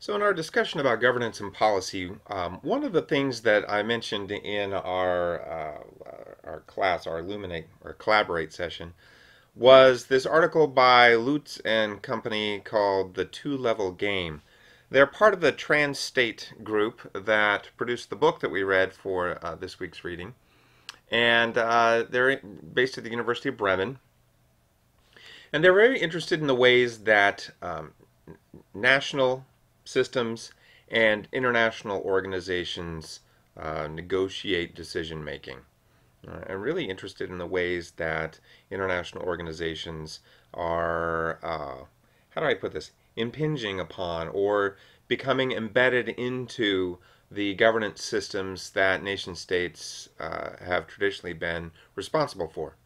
So in our discussion about governance and policy, one of the things that I mentioned in our class, our Illuminate or Collaborate session, was this article by Leuze and company called The Two-Level Game. They're part of the Trans-State group that produced the book that we read for this week's reading. And they're based at the University of Bremen. And they're very interested in the ways that national systems and international organizations negotiate decision making. I'm really interested in the ways that international organizations are, how do I put this, impinging upon or becoming embedded into the governance systems that nation states have traditionally been responsible for.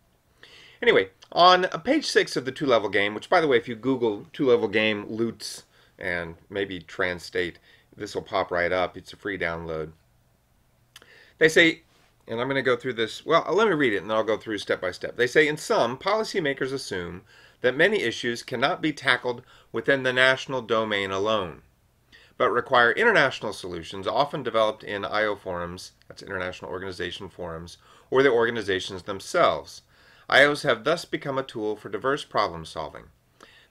Anyway, on page 6 of the two-level game, which by the way, if you Google two-level game Lutz and maybe Trans-State, this will pop right up. It's a free download. They say, and I'm going to go through this, well, let me read it and then I'll go through step by step. They say, in sum, policymakers assume that many issues cannot be tackled within the national domain alone, but require international solutions often developed in IO forums, that's international organization forums, or the organizations themselves. IOs have thus become a tool for diverse problem solving.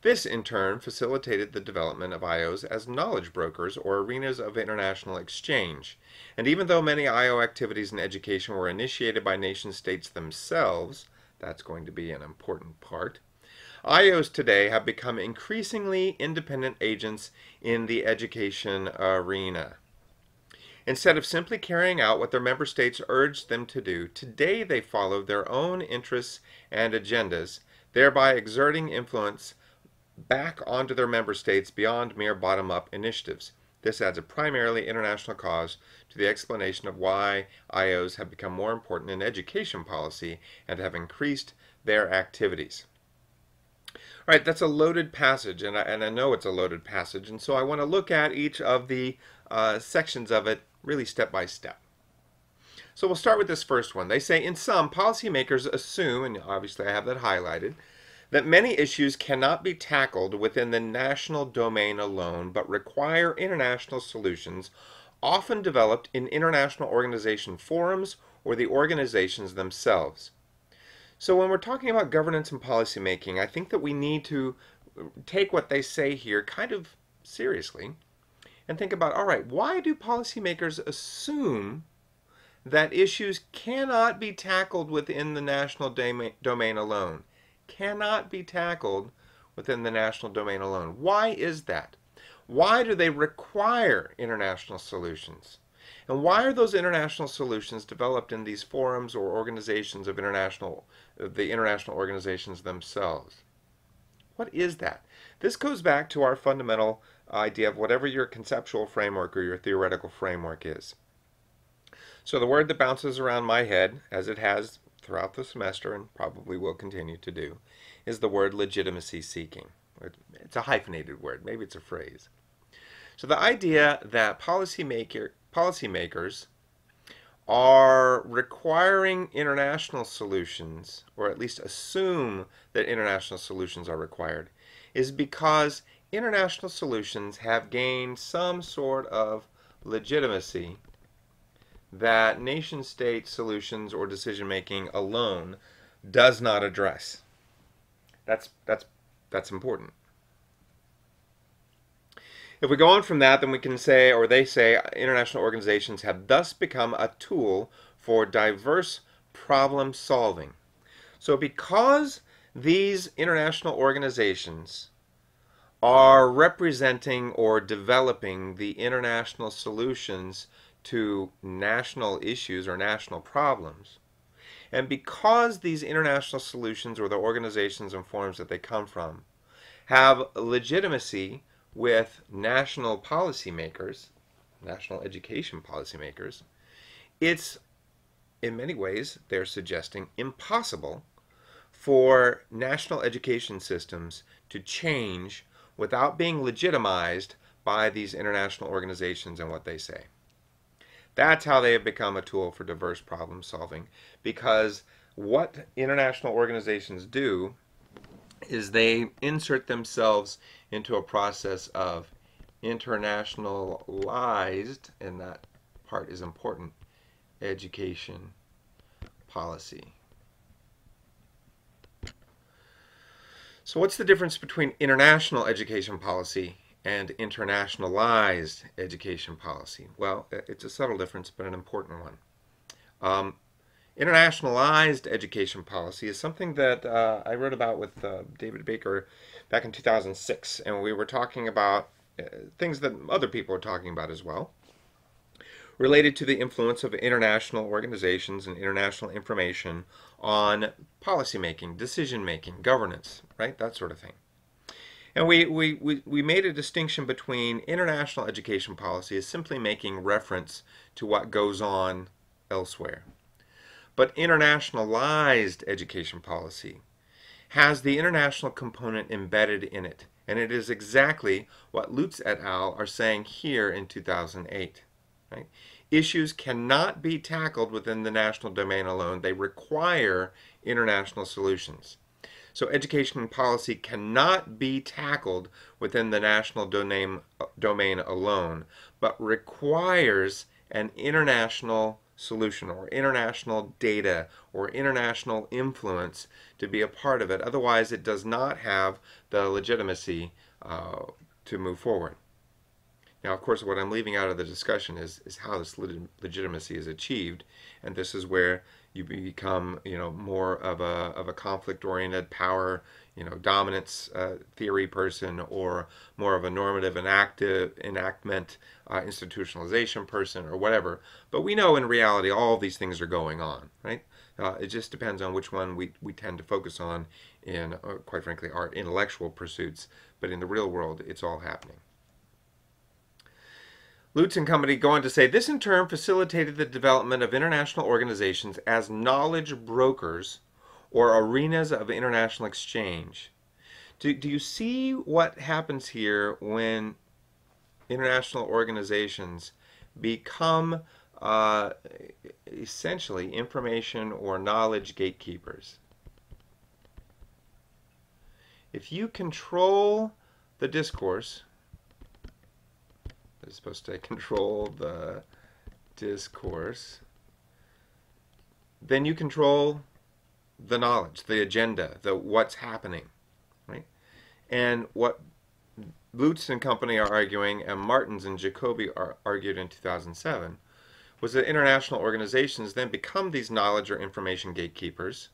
This, in turn, facilitated the development of IOs as knowledge brokers or arenas of international exchange. And even though many IO activities in education were initiated by nation states themselves, that's going to be an important part, IOs today have become increasingly independent agents in the education arena. Instead of simply carrying out what their member states urged them to do, today they follow their own interests and agendas, thereby exerting influence back onto their member states beyond mere bottom-up initiatives. This adds a primarily international cause to the explanation of why IOs have become more important in education policy and have increased their activities. All right, that's a loaded passage, and I know it's a loaded passage, and so I want to look at each of the sections of it really step by step. So we'll start with this first one. They say, in sum, policymakers assume, and obviously I have that highlighted, that many issues cannot be tackled within the national domain alone, but require international solutions, often developed in international organization forums or the organizations themselves. So when we're talking about governance and policymaking, I think that we need to take what they say here kind of seriously and think about, all right, why do policymakers assume that issues cannot be tackled within the national domain alone? Cannot be tackled within the national domain alone. Why is that? Why do they require international solutions? And why are those international solutions developed in these forums or organizations of the international organizations themselves? What is that? This goes back to our fundamental idea of whatever your conceptual framework or your theoretical framework is. So the word that bounces around my head, as it has throughout the semester and probably will continue to do, is the word legitimacy seeking. It's a hyphenated word. Maybe it's a phrase. So the idea that policymakers are requiring international solutions, or at least assume that international solutions are required, is because international solutions have gained some sort of legitimacy that nation-state solutions or decision-making alone does not address. That's important. If we go on from that, then we can say, or they say, international organizations have thus become a tool for diverse problem solving. So because these international organizations are representing or developing the international solutions to national issues or national problems, and because these international solutions or the organizations and forums that they come from have legitimacy with national policymakers, national education policymakers, it's in many ways, they're suggesting, impossible for national education systems to change without being legitimized by these international organizations and what they say. That's how they have become a tool for diverse problem solving, because what international organizations do is they insert themselves into a process of internationalized, and that part is important, education policy. So what's the difference between international education policy and internationalized education policy? Well, it's a subtle difference, but an important one. Um, Internationalized education policy is something that I wrote about with David Baker back in 2006, and we were talking about things that other people are talking about as well, related to the influence of international organizations and international information on policymaking, decision making, governance, right? That sort of thing. And we made a distinction between international education policy as simply making reference to what goes on elsewhere. But internationalized education policy has the international component embedded in it. And it is exactly what Leuze et al. Are saying here in 2008. Right? Issues cannot be tackled within the national domain alone. They require international solutions. So education policy cannot be tackled within the national domain alone, but requires an international solution or international data or international influence to be a part of it. Otherwise, it does not have the legitimacy to move forward. Now, of course, what I'm leaving out of the discussion is how this legitimacy is achieved, and this is where you become, more of a conflict-oriented power, dominance theory person, or more of a normative enactment institutionalization person, or whatever. But we know in reality all of these things are going on, right? It just depends on which one we tend to focus on in, quite frankly, our intellectual pursuits. But in the real world, it's all happening. Leuze and company go on to say, this in turn facilitated the development of international organizations as knowledge brokers or arenas of international exchange. Do you see what happens here when international organizations become essentially information or knowledge gatekeepers? If you control the discourse, it's supposed to control the discourse, then you control the knowledge, the agenda, what's happening, right? And what Leuze and company are arguing, and Martins and Jacobi argued in 2007, was that international organizations then become these knowledge or information gatekeepers.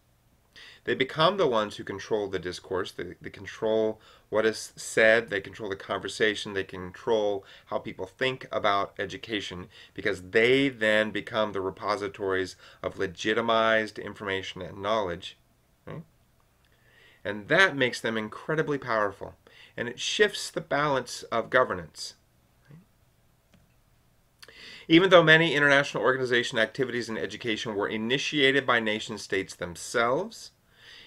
They become the ones who control the discourse. They control what is said. They control the conversation. They control how people think about education, because they then become the repositories of legitimized information and knowledge. Right? And that makes them incredibly powerful. And it shifts the balance of governance. Even though many international organization activities in education were initiated by nation states themselves,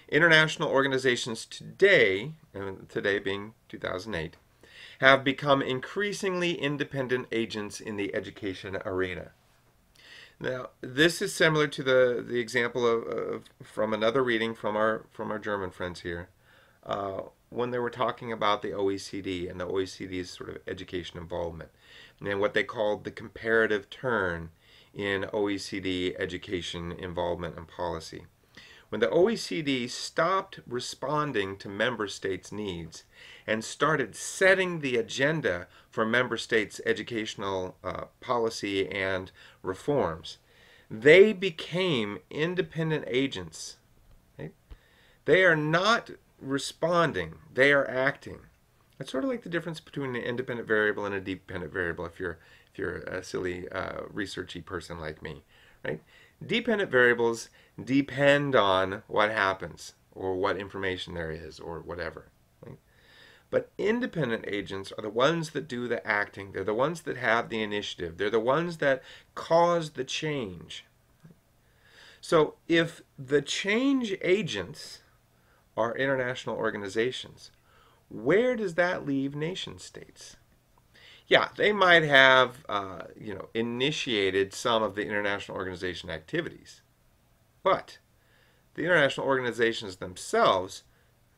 international organizations today, and today being 2008, have become increasingly independent agents in the education arena. Now, this is similar to the example of from another reading from our German friends here, when they were talking about the OECD and the OECD's sort of education involvement, and what they called the comparative turn in OECD education involvement and policy. When the OECD stopped responding to member states' needs and started setting the agenda for member states' educational policy and reforms, they became independent agents. Right? They are not responding, they are acting. It's sort of like the difference between an independent variable and a dependent variable, if you're a silly researchy person like me, right? Dependent variables depend on what happens or what information there is or whatever. Right? But independent agents are the ones that do the acting. They're the ones that have the initiative. They're the ones that cause the change. So if the change agents are international organizations, where does that leave nation states? Yeah, they might have, initiated some of the international organization activities, but the international organizations themselves,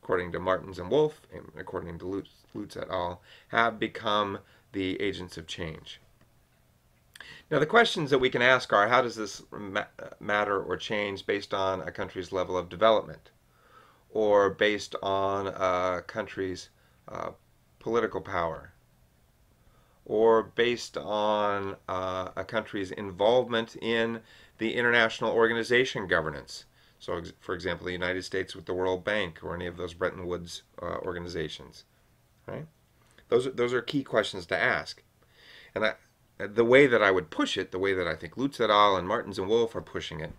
according to Martins and Wolff, and according to Leuze et al., have become the agents of change. Now, the questions that we can ask are, how does this matter or change based on a country's level of development, or based on a country's political power, or based on a country's involvement in the international organization governance. So, for example, the United States with the World Bank or any of those Bretton Woods organizations, right? Those are key questions to ask. And the way that I would push it, the way that I think Leuze et al. And Martins and Wolff are pushing it,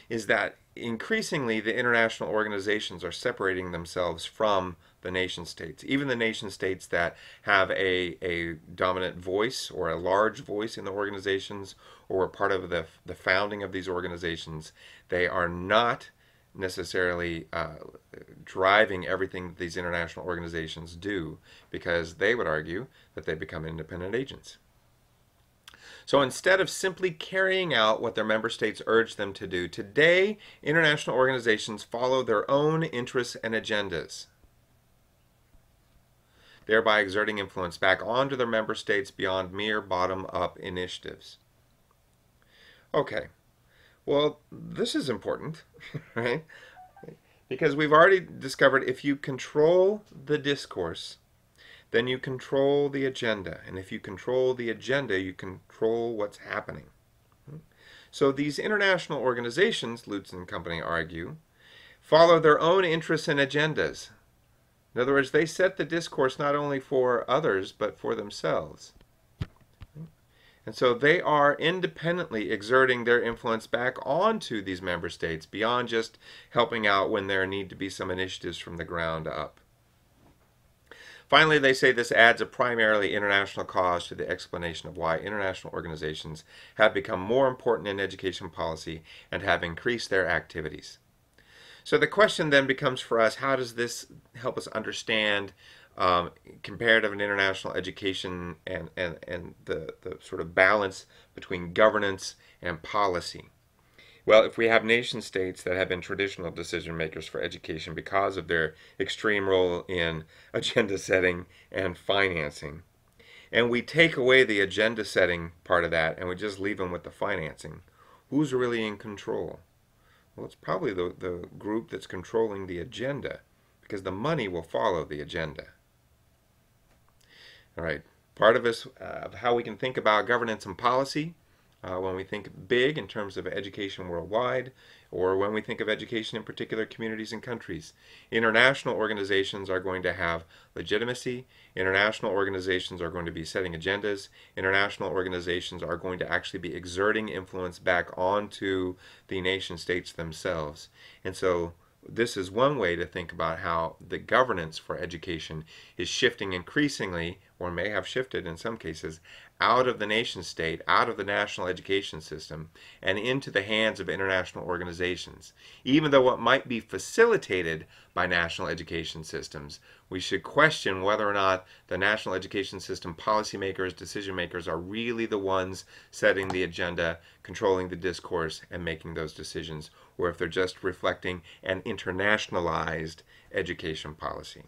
is that increasingly the international organizations are separating themselves from the nation states. Even the nation states that have a dominant voice or a large voice in the organizations, or were part of the founding of these organizations, they are not necessarily driving everything that these international organizations do, because they would argue that they become independent agents. So instead of simply carrying out what their member states urge them to do, today international organizations follow their own interests and agendas, thereby exerting influence back onto their member states beyond mere bottom-up initiatives. Okay, well, this is important, right? Because we've already discovered if you control the discourse, then you control the agenda. And if you control the agenda, you control what's happening. So these international organizations, Leuze and company argue, follow their own interests and agendas. In other words, they set the discourse not only for others, but for themselves. And so they are independently exerting their influence back onto these member states, beyond just helping out when there need to be some initiatives from the ground up. Finally, they say this adds a primarily international cause to the explanation of why international organizations have become more important in education policy and have increased their activities. So the question then becomes for us, how does this help us understand comparative and international education and the sort of balance between governance and policy? Well, if we have nation states that have been traditional decision makers for education because of their extreme role in agenda setting and financing, and we take away the agenda setting part of that and we just leave them with the financing, who's really in control? Well, it's probably the group that's controlling the agenda, because the money will follow the agenda. All right, part of us of how we can think about governance and policy when we think big in terms of education worldwide, or when we think of education in particular communities and countries. International organizations are going to have legitimacy. International organizations are going to be setting agendas. International organizations are going to actually be exerting influence back onto the nation states themselves. And so this is one way to think about how the governance for education is shifting increasingly, or may have shifted in some cases, out of the nation state, out of the national education system, and into the hands of international organizations. Even though it might be facilitated by national education systems, we should question whether or not the national education system policymakers, decision makers, are really the ones setting the agenda, controlling the discourse, and making those decisions, or if they're just reflecting an internationalized education policy.